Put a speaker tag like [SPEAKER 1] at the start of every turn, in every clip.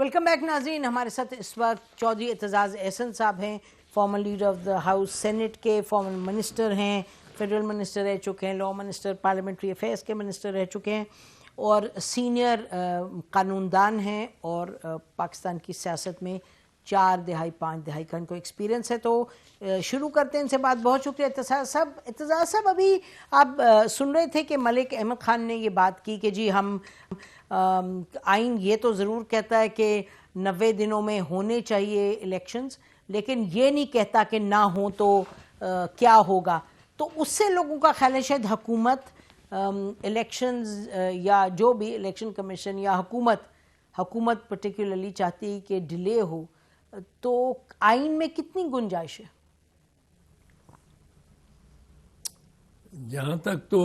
[SPEAKER 1] Welcome back ناظرین. ہمارے ساتھ اس وقت چودھری اعتزاز احسن صاحب ہیں, former leader of the house senate کے, فارمر منسٹر ہیں, فیڈرل منسٹر رہ چکے ہیں, لا منسٹر, پارلیمنٹری افیئرس کے منسٹر رہ چکے ہیں, اور سینئر قانون دان ہیں, اور پاکستان کی سیاست میں 4 دہائی 5 دہائی کا ان کو ایکسپیرینس ہے. تو شروع کرتے ہیں ان سے بات. بہت شکریہ اعتزاز صاحب. اعتزاز صاحب, ابھی آپ سن رہے تھے کہ ملک احمد خان نے یہ بات کی کہ جی ہم آئین یہ تو ضرور کہتا ہے کہ 90 دنوں میں ہونے چاہیے الیکشنز, لیکن یہ نہیں کہتا کہ نہ ہوں تو کیا ہوگا. تو اس سے لوگوں کا خیال ہے شاید حکومت الیکشنز یا جو بھی الیکشن کمیشن یا حکومت پرٹیکولرلی چاہتی کہ ڈیلے ہو. تو آئین میں کتنی گنجائش ہے؟
[SPEAKER 2] جہاں تک تو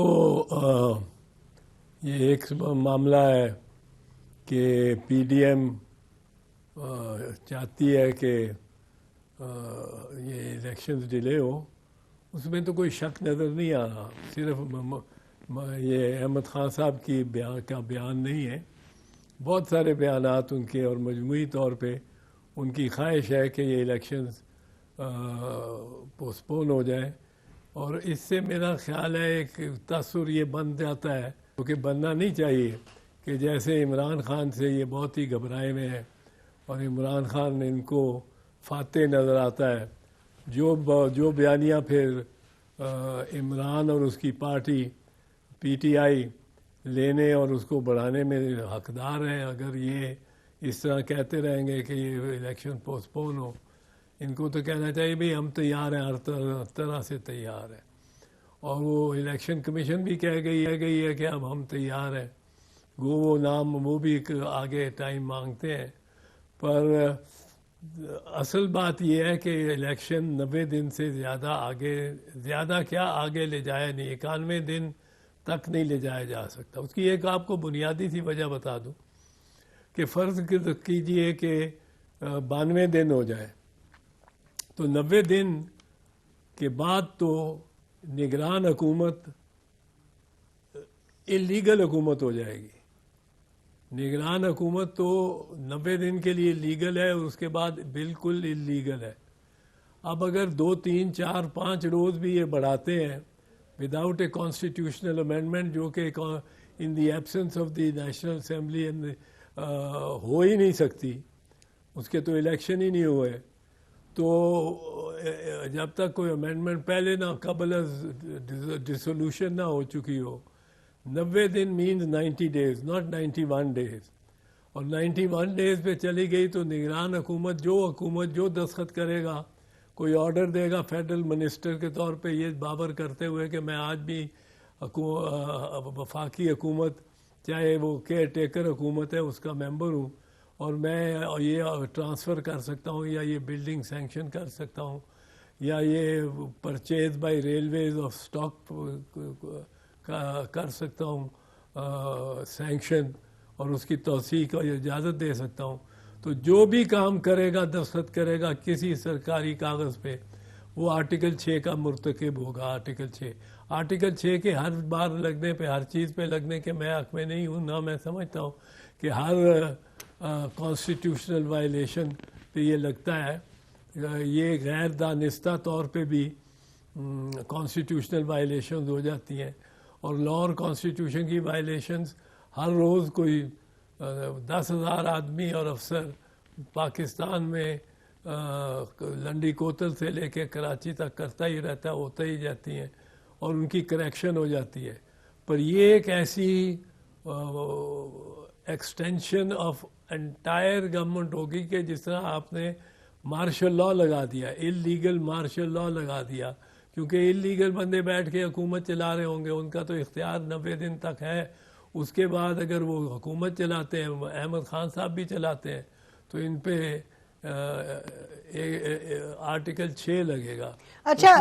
[SPEAKER 2] یہ ایک معاملہ ہے کہ پی ڈی ایم چاہتی ہے کہ یہ الیکشنز ڈیلے ہو, اس میں تو کوئی شک نظر نہیں آ رہا. صرف یہ احمد خان صاحب کی بیان نہیں ہے, بہت سارے بیانات ان کے, اور مجموعی طور پہ ان کی خواہش ہے کہ یہ الیکشنز پوسٹپون ہو جائیں. اور اس سے میرا خیال ہے ایک تاثر یہ بن جاتا ہے, کیونکہ بننا نہیں چاہیے, کہ جیسے عمران خان سے یہ بہت ہی گھبرائے ہوئے ہیں, اور عمران خان ان کو فاتح نظر آتا ہے. جو بیانیہ پھر عمران اور اس کی پارٹی پی ٹی آئی لینے اور اس کو بڑھانے میں حقدار ہیں. اگر یہ اس طرح کہتے رہیں گے کہ یہ الیکشن پوسٹپون ہو, ان کو تو کہنا چاہیے بھئی ہم تیار ہیں, ہر طرح سے تیار ہیں. اور وہ الیکشن کمیشن بھی کہہ گئی ہے کہ اب ہم تیار ہیں. وہ نام وہ بھی آگے ٹائم مانگتے ہیں, پر اصل بات یہ ہے کہ الیکشن 90 دن سے زیادہ آگے لے جایا نہیں, 91 دن تک نہیں لے جایا جا سکتا. اس کی ایک آپ کو بنیادی سی وجہ بتا دوں کہ فرض کیجئے کہ 92 دن ہو جائے, تو 90 دن کے بعد تو نگران حکومت اللیگل حکومت ہو جائے گی. نگران حکومت تو 90 دن کے لیے لیگل ہے, اور اس کے بعد بالکل اللیگل ہے. اب اگر 2 3 4 5 روز بھی یہ بڑھاتے ہیں وداؤٹ اے کانسٹیٹیوشنل امینڈمنٹ, جو کہ in the absence of the national assembly ہو ہی نہیں سکتی, اس کے تو الیکشن ہی نہیں ہوئے, تو جب تک کوئی امینڈمنٹ پہلے نہ قبل ڈسولوشن نہ ہو چکی ہو, 90 دن مینز 90 days, not 91 days. اور 91 days پہ چلی گئی تو نگران حکومت جو دستخط کرے گا, کوئی آرڈر دے گا فیڈرل منسٹر کے طور پہ یہ بابر کرتے ہوئے کہ میں آج بھی وفاقی حکومت, چاہے وہ کیئر ٹیکر حکومت ہے, اس کا ممبر ہوں, اور میں یہ ٹرانسفر کر سکتا ہوں, یا یہ بلڈنگ سینکشن کر سکتا ہوں, یا یہ purchase by railways of stock کر سکتا ہوں سینکشن, اور اس کی توسیع کا اجازت دے سکتا ہوں. تو جو بھی کام کرے گا, دستخط کرے گا کسی سرکاری کاغذ پہ, وہ آرٹیکل 6 کا مرتکب ہوگا. آرٹیکل 6 کے ہر بار لگنے پہ, ہر چیز پہ لگنے کے میں حق میں نہیں ہوں, نہ میں سمجھتا ہوں کہ ہر کانسٹیٹیوشنل وائلیشن پہ یہ لگتا ہے. یہ غیر دانستہ طور پہ بھی کانسٹیٹیوشنل وائلیشنز ہو جاتی ہیں, اور لا اور کانسٹیٹیوشن کی وائلیشنز ہر روز کوئی 10,000 آدمی اور افسر پاکستان میں لنڈی کوتل سے لے کے کراچی تک کرتا ہی رہتا ہے, ہوتا ہی جاتی ہیں, اور ان کی کریکشن ہو جاتی ہے. پر یہ ایک ایسی ایکسٹینشن آف انٹائر گورنمنٹ ہوگی کہ جس طرح آپ نے مارشل لا لگا دیا, اللیگل مارشل لا لگا دیا, کیونکہ اللیگل بندے بیٹھ کے حکومت چلا رہے ہوں گے, ان کا تو اختیار 90 دن تک ہے. اس کے بعد اگر وہ حکومت چلاتے ہیں, احمد خان صاحب بھی چلاتے ہیں, تو ان پہ آرٹیکل 6 لگے گا.
[SPEAKER 1] اچھا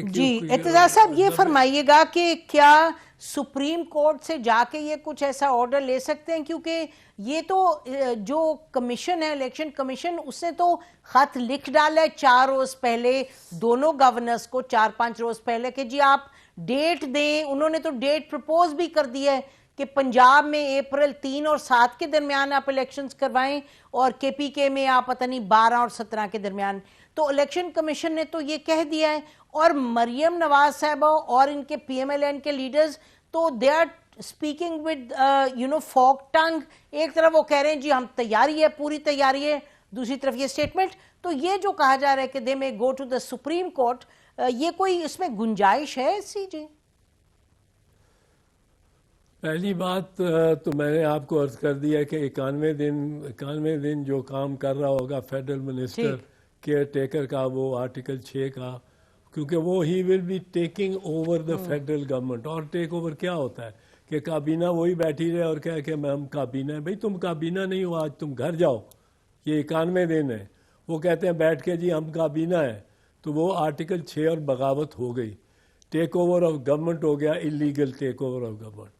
[SPEAKER 1] جی اعتزاز صاحب, یہ فرمائیے گا کہ کیا سپریم کورٹ سے جا کے یہ کچھ ایسا آرڈر لے سکتے ہیں, کیونکہ یہ تو جو کمیشن ہے الیکشن کمیشن, اس نے تو خط لکھ ڈالا ہے 4 روز پہلے دونوں گورنرز کو, 4 5 روز پہلے, کہ جی آپ ڈیٹ دیں. انہوں نے تو ڈیٹ پرپوز بھی کر دی ہے کہ پنجاب میں اپریل 3 اور 7 کے درمیان آپ الیکشنز کروائیں اور کے پی کے میں آپ پتہ نہیں 12 اور 17 کے درمیان. تو الیکشن کمیشن نے تو یہ کہہ دیا ہے, اور مریم نواز صاحبہ اور ان کے پی ایم ایل این کے لیڈرز تو they are speaking with forked tongue. ایک طرف وہ کہہ رہے ہیں جی ہم تیاری ہے, پوری تیاری ہے, دوسری طرف یہ اسٹیٹمنٹ. تو یہ جو کہا جا رہا ہے کہ they may go to the supreme court, یہ کوئی اس میں گنجائش ہے سی جی؟
[SPEAKER 2] پہلی بات تو میں نے آپ کو عرض کر دیا کہ 91 دن جو کام کر رہا ہوگا فیڈرل منسٹر کیئر ٹیکر کا, وہ آرٹیکل 6 کا, کیونکہ وہ ہی will be taking over the federal government. اور ٹیک اوور کیا ہوتا ہے کہ کابینہ وہی بیٹھی رہے اور کہے کہ ہم کابینہ ہیں. بھئی تم کابینہ نہیں ہو, آج تم گھر جاؤ. یہ 91 دن ہے. وہ کہتے ہیں بیٹھ کے جی ہم کابینہ ہیں, تو وہ آرٹیکل 6 اور بغاوت ہو گئی, ٹیک اوور آف گورنمنٹ ہو گیا, illegal take over of government.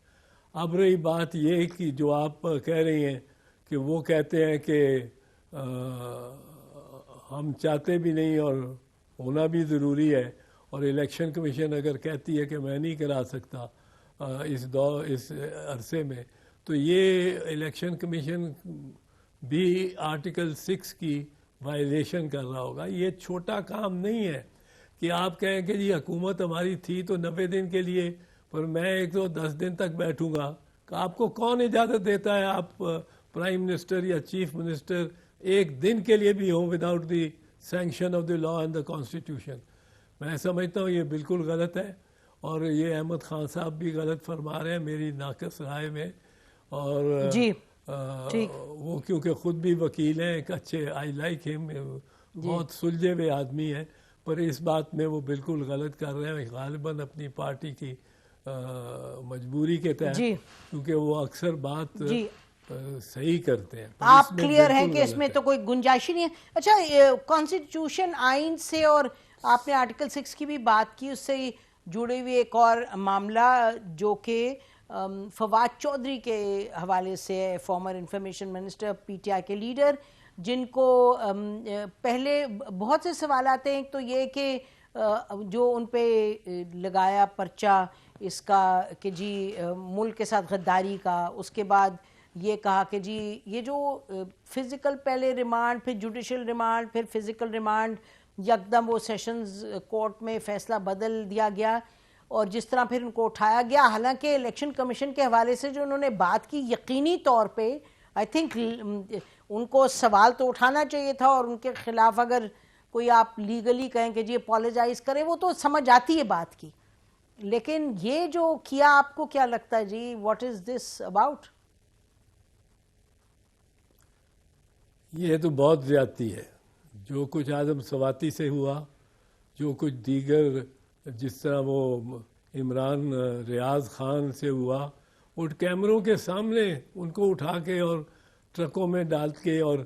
[SPEAKER 2] اب رہی بات یہ کہ جو آپ کہہ رہی ہیں کہ وہ کہتے ہیں کہ ہم چاہتے بھی نہیں اور ہونا بھی ضروری ہے, اور الیکشن کمیشن اگر کہتی ہے کہ میں نہیں کرا سکتا اس عرصے میں, تو یہ الیکشن کمیشن بھی آرٹیکل 6 کی وائلیشن کر رہا ہوگا. یہ چھوٹا کام نہیں ہے کہ آپ کہیں کہ جی حکومت ہماری تھی تو 90 دن کے لیے, پر میں 10 دن تک بیٹھوں گا. کہ آپ کو کون اجازت دیتا ہے آپ پرائم منسٹر یا چیف منسٹر ایک دن کے لیے بھی ہوں without the sanction of the law and the constitution? میں سمجھتا ہوں یہ بالکل غلط ہے, اور یہ احمد خان صاحب بھی غلط فرما رہے ہیں میری ناقص رائے میں. اور
[SPEAKER 1] جی
[SPEAKER 2] وہ کیونکہ خود بھی وکیل ہیں, ایک اچھے آئی لائک ہم, بہت سلجھے ہوئے آدمی ہیں, پر اس بات میں وہ بالکل غلط کر رہے ہیں, غالباً اپنی پارٹی کی مجبوری کے تحت, کیونکہ وہ اکثر بات صحیح کرتے ہیں.
[SPEAKER 1] آپ کلیئر ہیں کہ اس میں تو کوئی گنجائش نہیں ہے. اچھا, کانسٹیٹیوشن آئین سے, اور آپ نے آرٹیکل 6 کی بھی بات کی, اس سے جڑے ہوئے ایک اور معاملہ جو کہ فواد چودھری کے حوالے سے ہے, former information minister, P T I کے لیڈر, جن کو پہلے بہت سے سوالات ہیں. ایک تو یہ کہ جو ان پہ لگایا پرچہ اس کا کہ جی ملک کے ساتھ غداری کا, اس کے بعد یہ کہا کہ جی یہ جو فزیکل پہلے ریمانڈ, پھر جوڈیشل ریمانڈ, پھر فزیکل ریمانڈ, یکدم وہ سیشنز کورٹ میں فیصلہ بدل دیا گیا, اور جس طرح پھر ان کو اٹھایا گیا. حالانکہ الیکشن کمیشن کے حوالے سے جو انہوں نے بات کی, یقینی طور پہ آئی تھنک ان کو سوال تو اٹھانا چاہیے تھا, اور ان کے خلاف اگر کوئی آپ لیگلی کہیں کہ جی اپالوجائز کریں, وہ تو سمجھ آتی ہے بات کی. لیکن یہ جو کیا, آپ کو کیا لگتا ہے جی, واٹ از دس اباؤٹ؟
[SPEAKER 2] یہ تو بہت زیادتی ہے. جو کچھ اعظم سواتی سے ہوا, جو کچھ دیگر جس طرح وہ عمران ریاض خان سے ہوا, اور کیمروں کے سامنے ان کو اٹھا کے اور ٹرکوں میں ڈال کے, اور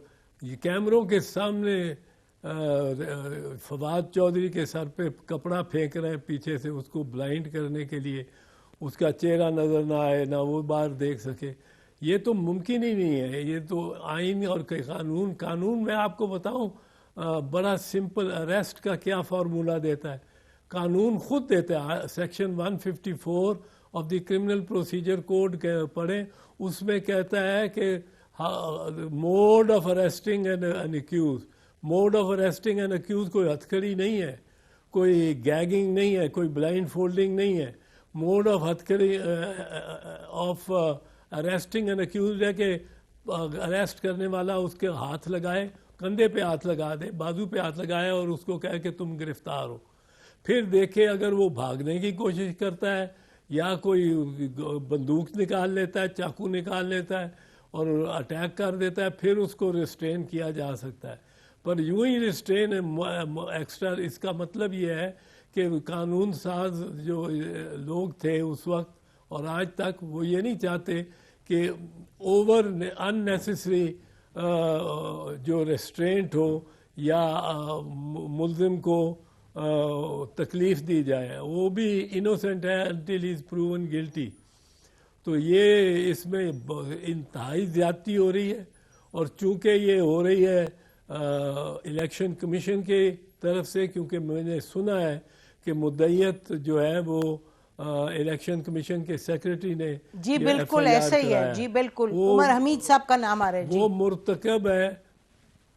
[SPEAKER 2] یہ کیمروں کے سامنے فواد چودھری کے سر پہ کپڑا پھینک رہے ہیں پیچھے سے, اس کو بلائنڈ کرنے کے لیے, اس کا چہرہ نظر نہ آئے, نہ وہ بار دیکھ سکے. یہ تو ممکن ہی نہیں ہے. یہ تو آئین اور قانون میں آپ کو بتاؤں بڑا سمپل. اریسٹ کا کیا فارمولہ دیتا ہے قانون؟ خود دیتا ہے. Section 154 of the criminal procedure code پڑھیں, اس میں کہتا ہے کہ mode of arresting an accused. Mode of arresting an accused کوئی ہتھکڑی نہیں ہے, کوئی گیگنگ نہیں ہے, کوئی بلائنڈ فولڈنگ نہیں ہے. موڈ آف ہتھکڑی آف اریسٹنگ این اکیوز ہے کہ اریسٹ کرنے والا اس کے ہاتھ لگائے, کندھے پہ ہاتھ لگا دے, بازو پہ ہاتھ لگائے, اور اس کو کہے کہ تم گرفتار ہو. پھر دیکھے اگر وہ بھاگنے کی کوشش کرتا ہے یا کوئی بندوق نکال لیتا ہے, چاقو نکال لیتا ہے اور اٹیک کر دیتا ہے, پھر اس کو ریسٹرین کیا جا سکتا ہے. پر یوں ہی ریسٹرین ایکسٹرا, اس کا مطلب یہ ہے کہ قانون ساز جو لوگ تھے اس وقت اور آج تک, وہ یہ نہیں چاہتے کہ اوور اننیسیسری جو ریسٹرینٹ ہو یا ملزم کو تکلیف دی جائے. وہ بھی انوسینٹ ہے until he is proven guilty. تو یہ اس میں انتہائی زیادتی ہو رہی ہے, اور چونکہ یہ ہو رہی ہے الیکشن کمیشن کی طرف سے, کیونکہ میں نے سنا ہے کہ مدعیت جو ہے وہ الیکشن کمیشن کے سیکریٹری نے
[SPEAKER 1] جی بالکل ایسا ہی ہے، جی بالکل عمر حمید صاحب کا نام آ رہا ہے جی.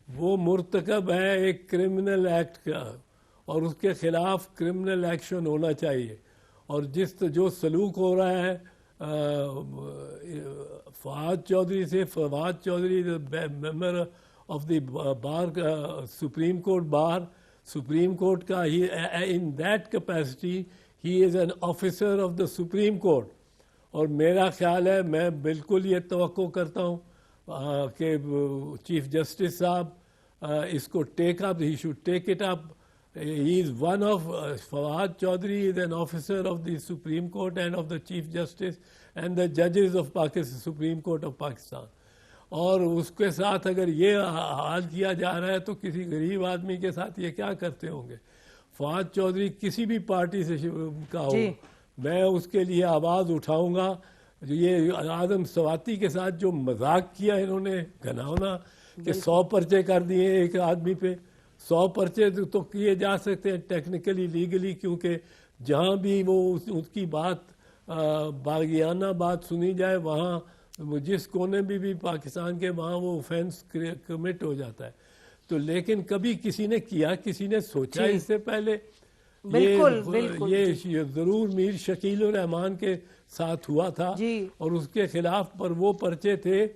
[SPEAKER 2] وہ مرتکب ہے ایک کرمنل ایکٹ کا، اور اس کے خلاف کرمنل ایکشن ہونا چاہیے. اور جو سلوک ہو رہا ہے فواد چودھری سے، Fawad Chaudhry member of the bar supreme court bar, supreme court کا in that capacity he is an officer of the supreme court. اور میرا خیال ہے، میں بالکل یہ توقع کرتا ہوں کہ چیف جسٹس صاحب اس کو take up, he should take it up. He is one of Fawad Chaudhary is an officer of the Supreme Court and of the Chief Justice and the judges of Pakistan, Supreme Court of Pakistan. اور اس کے ساتھ اگر یہ حال کیا جا رہا ہے تو کسی غریب آدمی کے ساتھ یہ کیا کرتے ہوں گے. فواد چودھری کسی بھی پارٹی سے کا ہو، میں اس کے لیے آواز اٹھاؤں گا. یہ آدم سواتی کے ساتھ جو مذاق کیا انہوں نے گھناؤنا کہ 100 پرچے کر دیے ایک آدمی پہ. 100 پرچے تو کیے جا سکتے ہیں ٹیکنیکلی لیگلی، کیونکہ جہاں بھی وہ اس کی بات باغیانہ بات سنی جائے وہاں جس کونے بھی پاکستان کے وہاں وہ اوفینس کمٹ ہو جاتا ہے. تو لیکن کبھی کسی نے کیا، کسی نے سوچا اس سے پہلے؟ یہ ضرور میر شکیل الرحمان کے ساتھ ہوا تھا، اور اس کے خلاف پر وہ پرچے تھے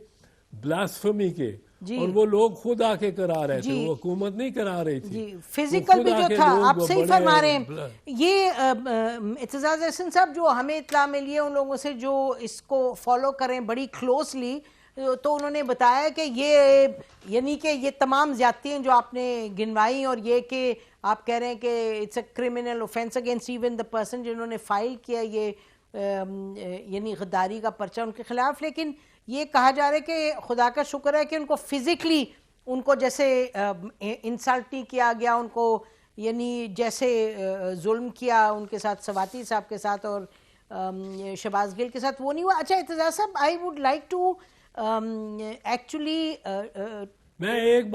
[SPEAKER 2] بلاسفمی کے، اور وہ لوگ خود آ کے کرا رہے تھے، وہ حکومت نہیں کرا رہی تھی.
[SPEAKER 1] فزیکل بھی جو تھا، آپ صحیح فرما رہے ہیں. یہ اعتزاز احسن صاحب جو ہمیں اطلاع ملی ہے ان لوگوں سے جو اس کو فالو کریں بڑی کلوزلی، تو انہوں نے بتایا کہ یہ یعنی کہ یہ تمام زیادتیاں جو آپ نے گنوائی، اور یہ کہ آپ کہہ رہے ہیں کہ it's a criminal offence against even the person جنہوں نے فائل کیا یہ یعنی غداری کا پرچہ ان کے خلاف. لیکن یہ کہا جا رہا ہے کہ خدا کا شکر ہے کہ ان کو فزیکلی ان کو جیسے انسلٹ نہیں کیا گیا، ان کو یعنی جیسے ظلم کیا ان کے ساتھ سواتی صاحب کے ساتھ اور شہباز گل کے ساتھ وہ نہیں ہوا. اچھا اعتزاز صاحب، I would like to actually
[SPEAKER 2] میں ایک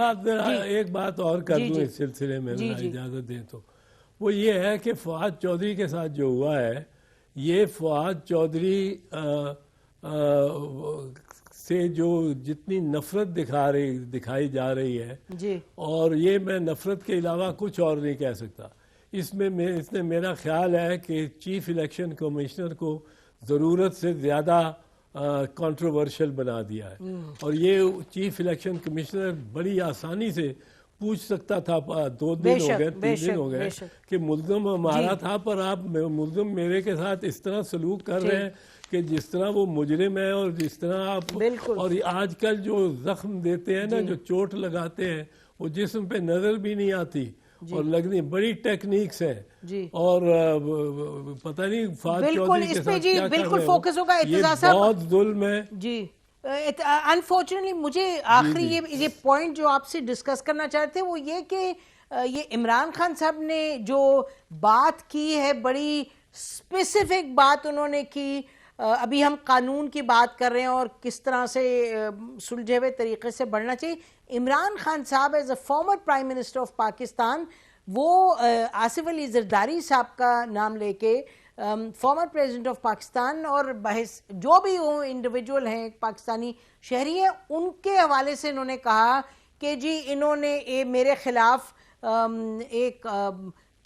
[SPEAKER 2] بات اور کر دوں اس سلسلے میں، اجازت دیں تو. وہ یہ ہے کہ فواد چودھری کے ساتھ جو ہوا ہے، یہ فواد چودھری سے جو جتنی نفرت دکھائی جا رہی ہے، اور یہ میں نفرت کے علاوہ کچھ اور نہیں کہہ سکتا. اس نے میرا خیال ہے کہ چیف الیکشن کمشنر کو ضرورت سے زیادہ کنٹروورشل بنا دیا ہے. اور یہ چیف الیکشن کمشنر بڑی آسانی سے پوچھ سکتا تھا، 2 دن ہو گئے 3 دن ہو گئے کہ ملزم ہمارا تھا، پر آپ ملزم میرے کے ساتھ اس طرح سلوک کر رہے ہیں کہ جس طرح وہ مجرم ہے، اور جس طرح آپ اور آج کل جو زخم دیتے ہیں نا، جو چوٹ لگاتے ہیں، وہ جسم پہ نظر بھی نہیں آتی، اور لگنی بڑی ٹیکنیکس ہیں. اور پتہ نہیں فواد چودھری کے ساتھ کیا کر رہے ہیں، یہ بہت ظلم ہے.
[SPEAKER 1] جی انفارچونیٹلی مجھے آخری یہ پوائنٹ جو آپ سے ڈسکس کرنا چاہتے ہیں وہ یہ کہ یہ عمران خان صاحب نے جو بات کی ہے، بڑی اسپیسیفک بات انہوں نے کی. ابھی ہم قانون کی بات کر رہے ہیں اور کس طرح سے سلجھے ہوئے طریقے سے بڑھنا چاہیے. عمران خان صاحب as a former prime minister of Pakistan, وہ آصف علی زرداری صاحب کا نام لے کے فارمر پریزیڈنٹ آف پاکستان اور بحث جو بھی انڈیویجول ہیں پاکستانی شہری ہیں، ان کے حوالے سے انہوں نے کہا کہ جی انہوں نے میرے خلاف ایک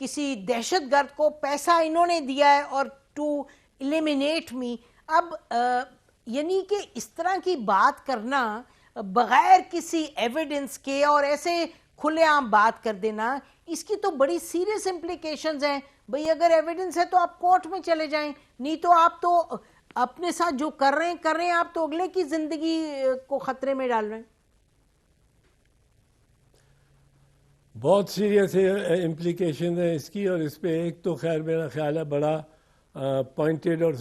[SPEAKER 1] کسی دہشت گرد کو پیسہ انہوں نے دیا ہے اور ٹو ایلیمینیٹ می. اب یعنی کہ اس طرح کی بات کرنا بغیر کسی ایویڈنس کے اور ایسے کھلے عام بات کر دینا، اس کی تو بڑی سیریس امپلیکیشنز ہیں. بھئی اگر ایویڈنس ہے تو آپ کورٹ میں چلے جائیں، نہیں تو آپ تو اپنے ساتھ جو کر رہے ہیں آپ تو اگلے کی زندگی کو خطرے میں ڈال رہے ہیں.
[SPEAKER 2] بہت سیریس امپلیکیشن ہیں اس کی. اور اس پہ ایک تو خیر میرا خیال ہے بڑا پوائنٹڈ اور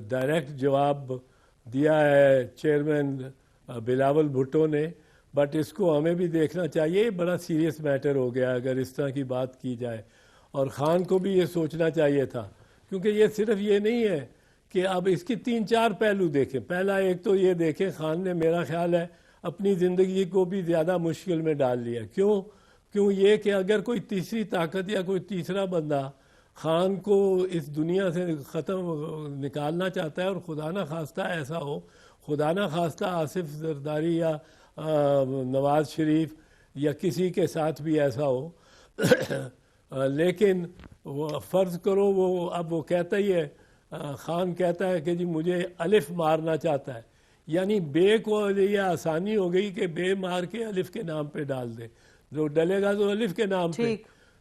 [SPEAKER 2] ڈائریکٹ جواب دیا ہے چیئرمین بلاول بھٹو نے، بٹ اس کو ہمیں بھی دیکھنا چاہیے. بڑا سیریس میٹر ہو گیا اگر اس طرح کی بات کی جائے، اور خان کو بھی یہ سوچنا چاہیے تھا، کیونکہ یہ صرف یہ نہیں ہے کہ اب اس کی 3-4 پہلو دیکھیں. پہلا ایک تو یہ دیکھیں، خان نے میرا خیال ہے اپنی زندگی کو بھی زیادہ مشکل میں ڈال لیا. کیوں یہ کہ اگر کوئی تیسری طاقت یا کوئی تیسرا بندہ خان کو اس دنیا سے ختم نکالنا چاہتا ہے، اور خدا نہ خواستہ ایسا ہو، خدا نہ خواستہ آصف زرداری یا نواز شریف یا کسی کے ساتھ بھی ایسا ہو لیکن وہ فرض کرو اب وہ کہتا ہی ہے، خان کہتا ہے کہ جی مجھے الف مارنا چاہتا ہے، یعنی بے کو یہ آسانی ہو گئی کہ بے مار کے الف کے نام پہ ڈال دے، جو ڈلے گا تو الف کے نام پہ،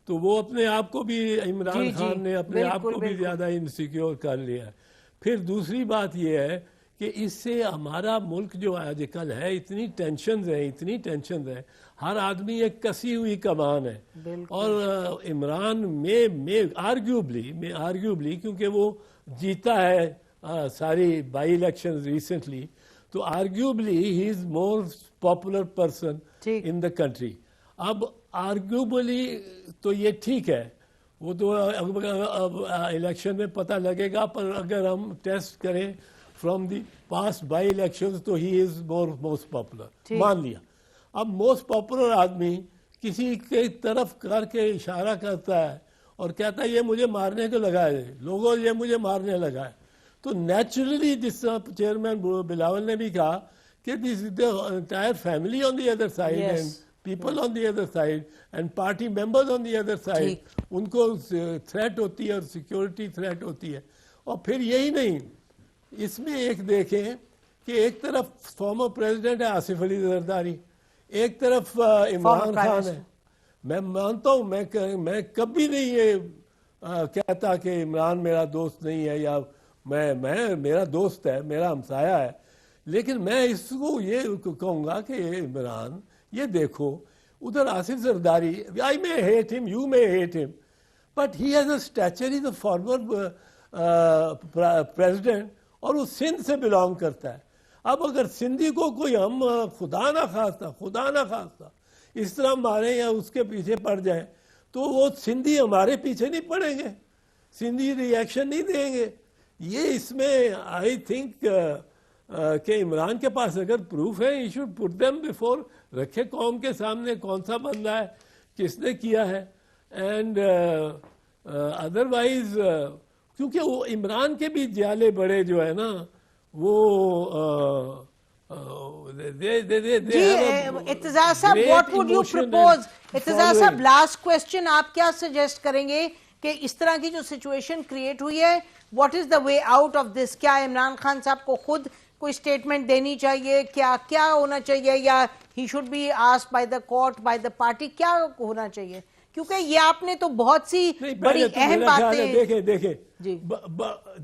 [SPEAKER 2] تو وہ اپنے آپ کو بھی عمران خان نے اپنے آپ کو بھی زیادہ انسیکیور کر لیا ہے۔ پھر دوسری بات یہ ہے کہ اس سے ہمارا ملک جو آج کل ہے اتنی ٹینشنز ہیں، ہر آدمی ایک کسی ہوئی کمان ہے، اور عمران میں آرگیوبلی کیونکہ وہ جیتا ہے ساری بائی الیکشن ریسنٹلی، تو arguably he is more popular person in the country. اب آرگیوبلی تو یہ ٹھیک ہے، وہ تو الیکشن میں پتہ لگے گا، پر اگر ہم ٹیسٹ کریں from the past by election تو ہی از موسٹ پاپولر، مان لیا۔ اب موسٹ پاپولر آدمی کسی کی طرف کر کے اشارہ کرتا ہے اور کہتا ہے یہ مجھے مارنے کو لگا ہے، لوگوں یہ مجھے مارنے لگا ہے، تو نیچرلی جس طرح چیئرمین بلاول نے بھی کہا کہ دس از the entire family on the other side and people on the other side and party members on the other side، ان کو تھریٹ ہوتی ہے اور سیکیورٹی تھریٹ ہوتی ہے۔ اور پھر یہی نہیں، اس میں ایک دیکھیں کہ ایک طرف فارمر پریزیڈنٹ ہے آصف علی زرداری، ایک طرف عمران خان ہے۔ میں مانتا ہوں، میں کبھی نہیں یہ کہتا کہ عمران میرا دوست نہیں ہے یا میں میرا دوست ہے، میرا ہمسایہ ہے، لیکن میں اس کو یہ کہوں گا کہ عمران یہ دیکھو ادھر Asif Zardari, I may hate him, you may hate him, but he has a stature, he is a former president اور وہ سندھ سے بلانگ کرتا ہے۔ اب اگر سندھی کو کوئی ہم خدا نہ خواستہ اس طرح ماریں یا اس کے پیچھے پڑ جائیں تو وہ سندھی ہمارے پیچھے نہیں پڑیں گے، سندھی ری ایکشن نہیں دیں گے۔ یہ اس میں آئی تھنک کہ عمران کے پاس اگر پروف ہے he should put them before، رکھے قوم کے سامنے کون سا بندہ ہے، کس نے کیا ہے، اینڈ ادروائز کیونکہ وہ عمران کے بھی جالے بڑے جو ہے نا وہ
[SPEAKER 1] اعتزاز صاحب what would you propose؟ Aitzaz صاحب لاسٹ کویسچن، آپ کیا سجیسٹ کریں گے کہ اس طرح کی جو سچویشن کریٹ ہوئی ہے what is the way out of this? کیا عمران خان صاحب کو خود کوئی اسٹیٹمنٹ دینی چاہیے، کیا ہونا چاہیے، یا he should be asked by the court by the party, کیا ہونا چاہیے؟ کیونکہ یہ آپ نے تو بہت سی بڑی اہم باتیں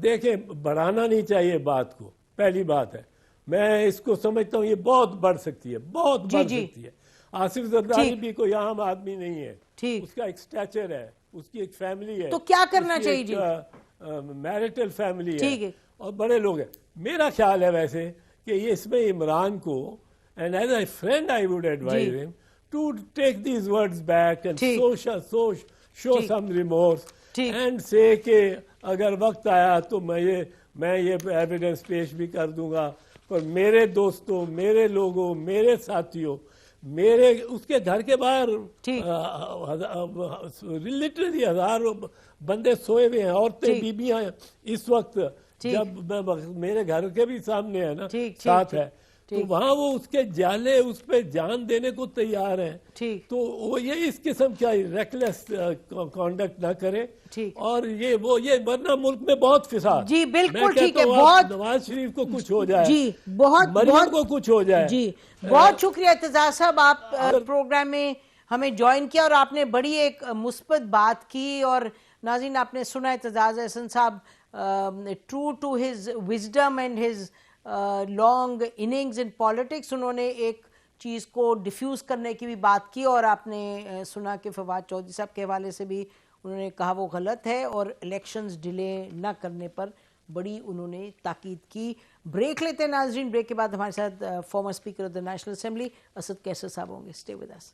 [SPEAKER 2] دیکھیں بڑھانا نہیں چاہیے بات کو، پہلی بات ہے میں اس کو سمجھتا ہوں یہ بہت بڑھ سکتی ہے، بہت بڑھ سکتی ہے۔ آصف زرداری بھی کوئی عام آدمی نہیں ہے، اس کا ایک سٹیچر ہے، اس کی ایک فیملی ہے،
[SPEAKER 1] تو کیا کرنا چاہیے جی؟
[SPEAKER 2] میرٹل فیملی ہے اور بڑے لوگ ہیں۔ میرا خیال ہے ویسے کہ یہ اس میں عمران کو and as a friend I would advise him to take these words back and show some remorse and say کہ اگر وقت آیا تو میں یہ ایویڈنس پیش بھی کر دوں گا، پر میرے دوستوں، میرے لوگوں، میرے ساتھیوں، میرے اس کے گھر کے باہر لٹرلی ہزاروں بندے سوئے ہوئے ہیں، عورتیں بیبیاں اس وقت جب میرے گھر کے بھی سامنے ہے نا ساتھ ہے، تو وہاں وہ اس کے جالے اس پہ جان دینے کو تیار ہیں، تو وہ یہ اس قسم کا ریکلیس کانڈکٹ نہ کرے، اور یہ ورنہ ملک میں بہت فساد۔
[SPEAKER 1] جی بالکل ٹھیک ہے، بہت
[SPEAKER 2] نواز شریف کو کچھ ہو جائے،
[SPEAKER 1] جی بہت
[SPEAKER 2] مریم کو کچھ ہو جائے۔
[SPEAKER 1] جی بہت شکریہ اعتزاز صاحب، آپ پروگرام میں ہمیں جوائن کیا اور آپ نے بڑی ایک مثبت بات کی، اور ناظرین آپ نے سنا اعتزاز احسن صاحب true to his wisdom and his long innings in politics, انہوں نے ایک چیز کو ڈیفیوز کرنے کی بھی بات کی، اور آپ نے سنا کہ فواد چودھری صاحب کے حوالے سے بھی انہوں نے کہا وہ غلط ہے، اور الیکشنز ڈیلے نہ کرنے پر بڑی انہوں نے تاکید کی۔ بریک لیتے ہیں ناظرین، بریک کے بعد ہمارے ساتھ former speaker of the national assembly Asad Qaiser صاحب ہوں گے۔ Stay with us.